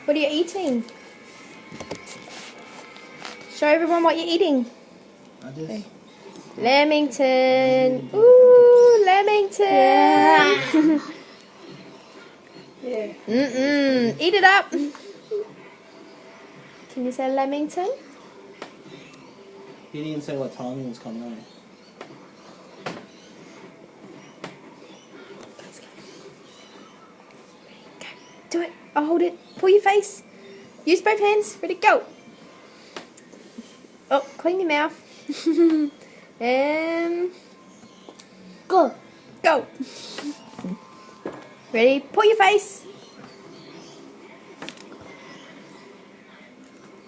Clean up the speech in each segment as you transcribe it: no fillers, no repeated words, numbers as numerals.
What are you eating? Show everyone what you're eating. Lamington. Ooh, Lamington. Yeah. Eat it up. Can you say Lamington? He didn't say what time he was coming home. Go. Do it. I'll hold it. Pull your face. Use both hands. Ready, go. Oh, clean your mouth. And Go. go. Ready? Pull your face.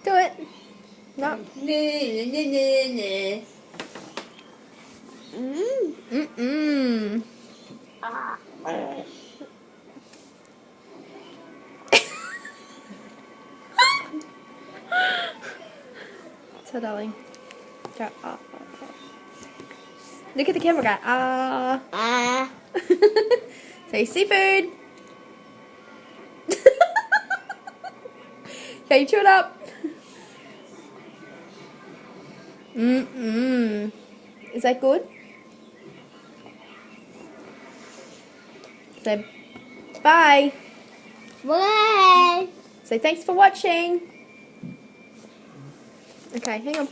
Do it. No. Mm-mm. So, darling. Go. Ah. Look at the camera, guy. Ah. Ah. Say seafood. Okay, chew it up. Is that good? Say bye. Bye. Say thanks for watching. Okay, hang on.